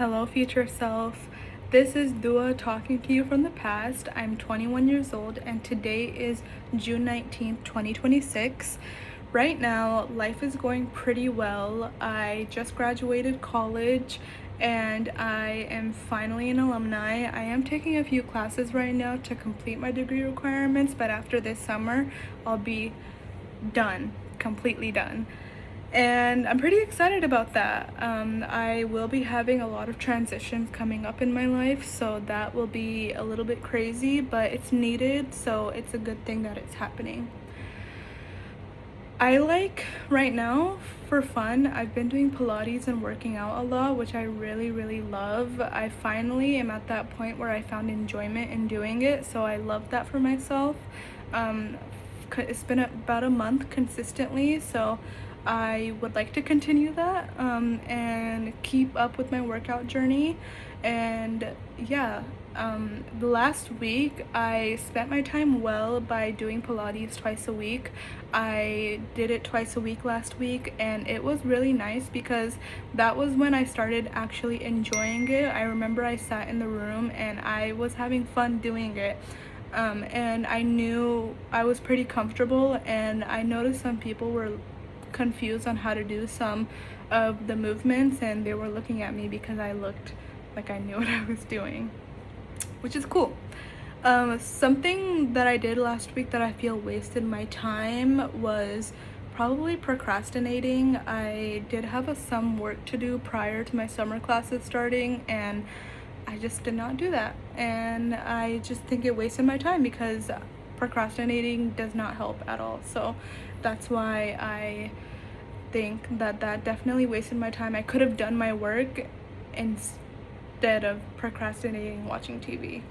Hello, future self. This is Dua talking to you from the past. I'm 21 years old, and today is June 19th, 2026. Right now, life is going pretty well. I just graduated college and I am finally an alumni. I am taking a few classes right now to complete my degree requirements, but after this summer, I'll be done, completely done. And I'm pretty excited about that. I will be having a lot of transitions coming up in my life, so that will be a little bit crazy, but it's needed, so it's a good thing that it's happening. I like right now for fun, I've been doing Pilates and working out a lot, which I really, really love. I finally am at that point where I found enjoyment in doing it, so I love that for myself. Um, it's been about a month consistently, so I would like to continue that and keep up with my workout journey. And yeah, the last week I spent my time well by doing Pilates twice a week. I did it twice a week last week, and it was really nice because that was when I started actually enjoying it. I remember I sat in the room and I was having fun doing it. And I knew I was pretty comfortable, and I noticed some people were confused on how to do some of the movements, and they were looking at me because I looked like I knew what I was doing, which is cool. Something that I did last week that I feel wasted my time was probably procrastinating. I did have some work to do prior to my summer classes starting, and I just did not do that. And I just think it wasted my time because procrastinating does not help at all. So that's why I think that definitely wasted my time. I could have done my work instead of procrastinating watching TV.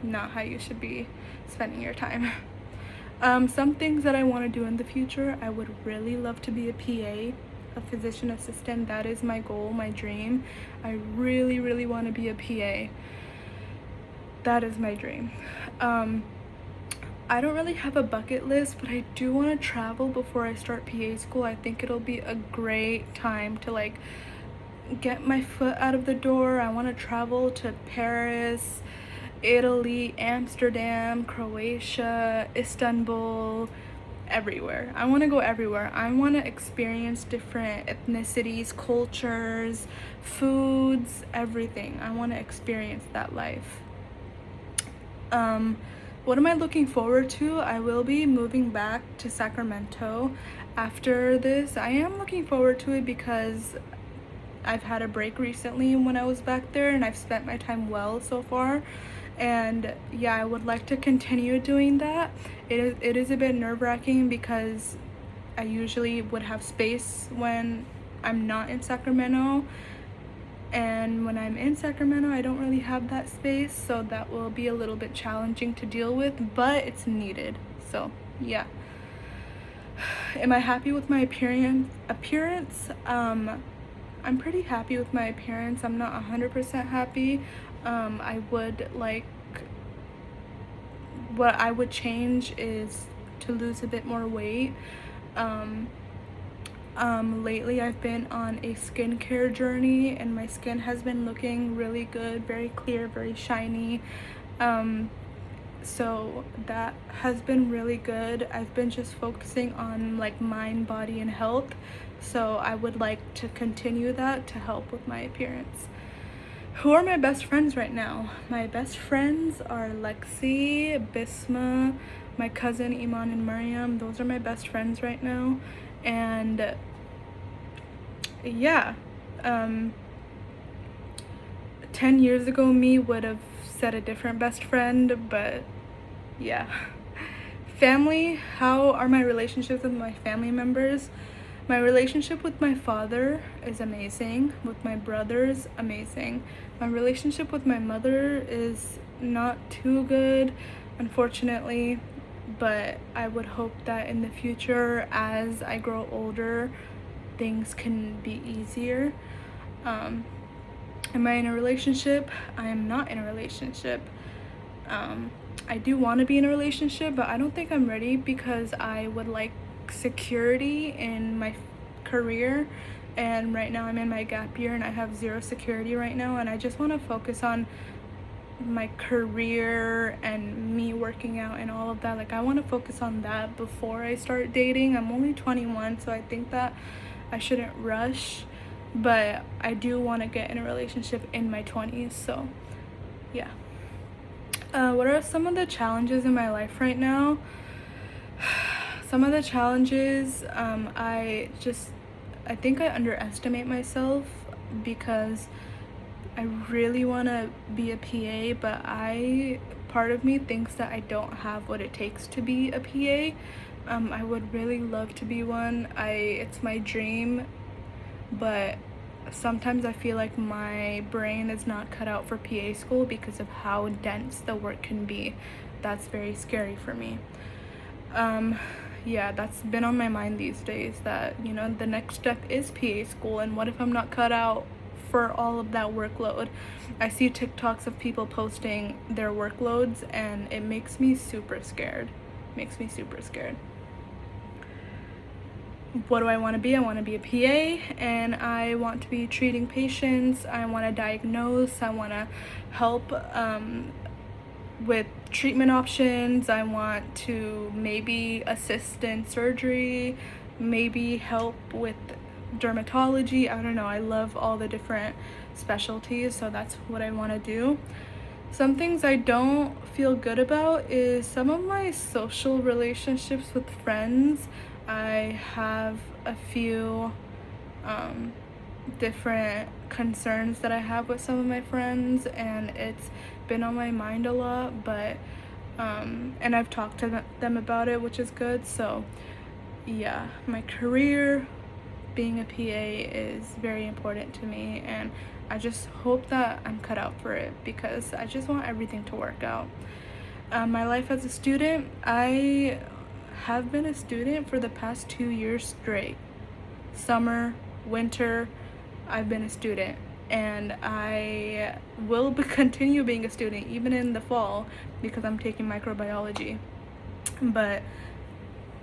Not how you should be spending your time. Some things that I want to do in the future, I would really love to be a PA, a physician assistant. That is my goal, my dream. I really, really want to be a PA. That is my dream. I don't really have a bucket list, but I do want to travel before I start PA school. I think it'll be a great time to get my foot out of the door. I want to travel to Paris, Italy, Amsterdam, Croatia, Istanbul, everywhere. I want to go everywhere. I want to experience different ethnicities, cultures, foods, everything. I want to experience that life. What am I looking forward to? I will be moving back to Sacramento after this. I am looking forward to it because I've had a break recently when I was back there, and I've spent my time well so far. And yeah, I would like to continue doing that. It is a bit nerve-wracking because I usually would have space when I'm not in Sacramento, and when I'm in Sacramento I don't really have that space, so that will be a little bit challenging to deal with, but it's needed. So yeah. Am I happy with my appearance? I'm pretty happy with my appearance. I'm not 100% happy. I would like, what I would change is to lose a bit more weight. Lately I've been on a skincare journey, and my skin has been looking really good, very clear, very shiny. So that has been really good. I've been just focusing on mind, body, and health. So I would like to continue that to help with my appearance. Who are my best friends right now? My best friends are Lexi, Bisma, my cousin Iman, and Mariam. Those are my best friends right now. And yeah, 10 years ago me would have said a different best friend, but yeah. Family, how are my relationships with my family members? My relationship with my father is amazing. With my brothers, amazing. My relationship with my mother is not too good, unfortunately, but I would hope that in the future, as I grow older, things can be easier. Am I in a relationship? I am not in a relationship. I do want to be in a relationship, but I don't think I'm ready because I would like security in my career and right now I'm in my gap year and I have zero security right now, and I just want to focus on my career and me working out and all of that. Like, I want to focus on that before I start dating. I'm only 21, so I think that I shouldn't rush, but I do want to get in a relationship in my 20s. So yeah. What are some of the challenges in my life right now? Some of the challenges, I think I underestimate myself because I really want to be a PA, but part of me thinks that I don't have what it takes to be a PA. I would really love to be one. It's my dream, but sometimes I feel like my brain is not cut out for PA school because of how dense the work can be. That's very scary for me. Yeah, that's been on my mind these days, that, you know, the next step is PA school, and what if I'm not cut out for all of that workload? I see TikToks of people posting their workloads, and it makes me super scared. What do I want to be? I want to be a PA, and I want to be treating patients. I want to diagnose. I want to help with treatment options. I want to maybe assist in surgery, maybe help with dermatology. I don't know. I love all the different specialties, so that's what I want to do. Some things I don't feel good about is some of my social relationships with friends. I have a few different concerns that I have with some of my friends, and it's been on my mind a lot, but and I've talked to them about it, which is good. So yeah, my career, being a PA, is very important to me, and I just hope that I'm cut out for it because I just want everything to work out. My life as a student, I have been a student for the past 2 years straight. Summer, winter, I've been a student, and I will continue being a student even in the fall because I'm taking microbiology. But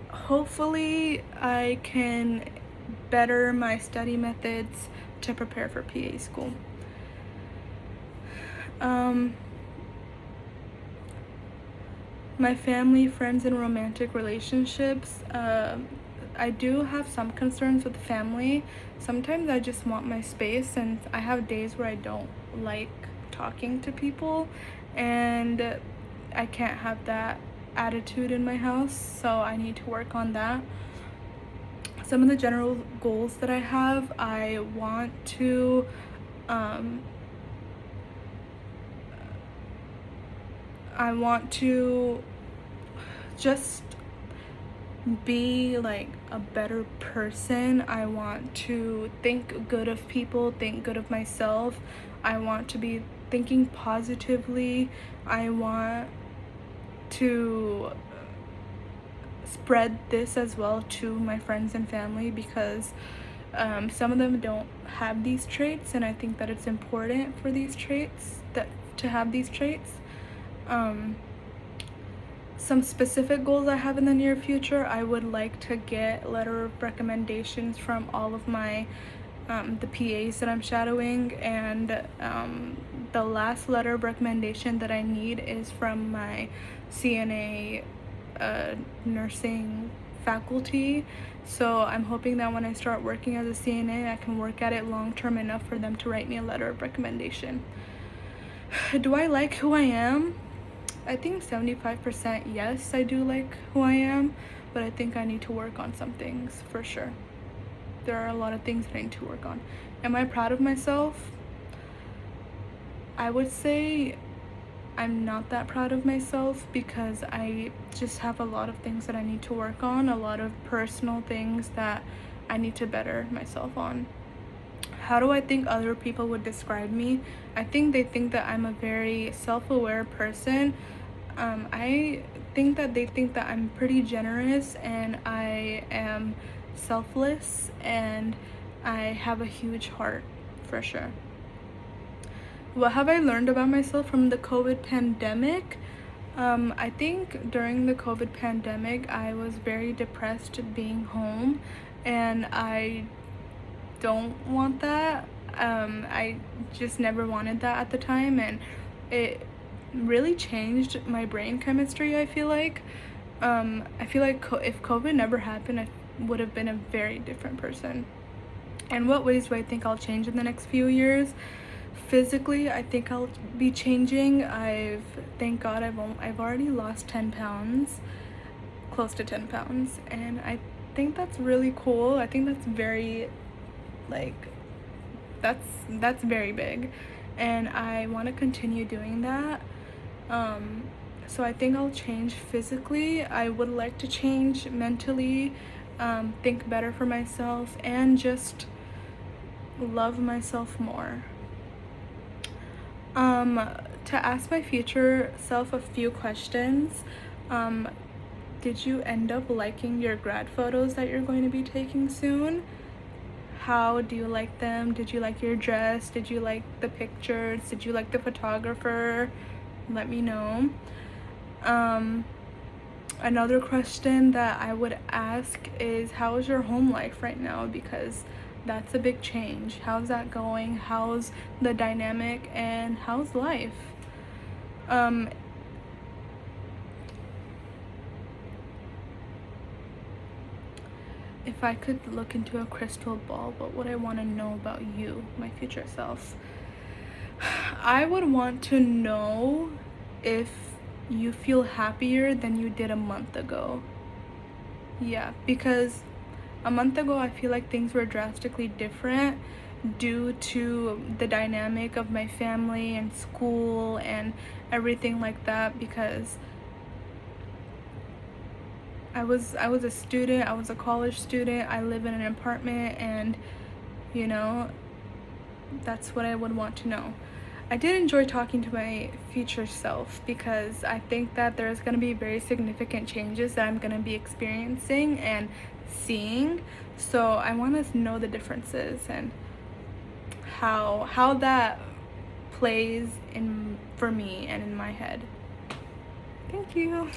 hopefully I can better my study methods to prepare for PA school. My family, friends, and romantic relationships. I do have some concerns with family. Sometimes I just want my space, and I have days where I don't like talking to people, and I can't have that attitude in my house, so I need to work on that. Some of the general goals that I have, I want to just be like a better person. I want to think good of people, think good of myself. I want to be thinking positively. I want to spread this as well to my friends and family because some of them don't have these traits, and I think that it's important for these traits to have these traits. Some specific goals I have in the near future, I would like to get letter of recommendations from all of my the PAs that I'm shadowing, and the last letter of recommendation that I need is from my CNA nursing faculty. So I'm hoping that when I start working as a CNA, I can work at it long term enough for them to write me a letter of recommendation. Do I like who I am? I think 75% yes, I do like who I am, but I think I need to work on some things for sure. There are a lot of things that I need to work on. Am I proud of myself? I would say I'm not that proud of myself because I just have a lot of things that I need to work on, a lot of personal things that I need to better myself on. How do I think other people would describe me? I think they think that I'm a very self-aware person. I think that they think that I'm pretty generous, and I am selfless, and I have a huge heart for sure. What have I learned about myself from the COVID pandemic? I think during the COVID pandemic, I was very depressed being home, and I don't want that. I just never wanted that at the time, and it really changed my brain chemistry, I feel like. I feel like if COVID never happened, I would have been a very different person. And what ways do I think I'll change in the next few years? Physically, I think I'll be changing. Thank God, I've already lost 10 pounds, close to 10 pounds, and I think that's really cool. I think that's very, like, that's very big, and I want to continue doing that. So I think I'll change physically. I would like to change mentally, think better for myself, and just love myself more. To ask my future self a few questions. Did you end up liking your grad photos that you're going to be taking soon? How do you like them? Did you like your dress? Did you like the pictures? Did you like the photographer? Let me know. Another question that I would ask is, how is your home life right now? Because that's a big change. How's that going? How's the dynamic, and how's life? If I could look into a crystal ball, what would I want to know about you, my future self? I would want to know if you feel happier than you did a month ago. Yeah, because a month ago I feel like things were drastically different due to the dynamic of my family and school and everything like that, because I was a student, I was a college student, I live in an apartment, and you know, that's what I would want to know. I did enjoy talking to my future self because I think that there's going to be very significant changes that I'm going to be experiencing and seeing. So I want to know the differences and how that plays in for me and in my head. Thank you.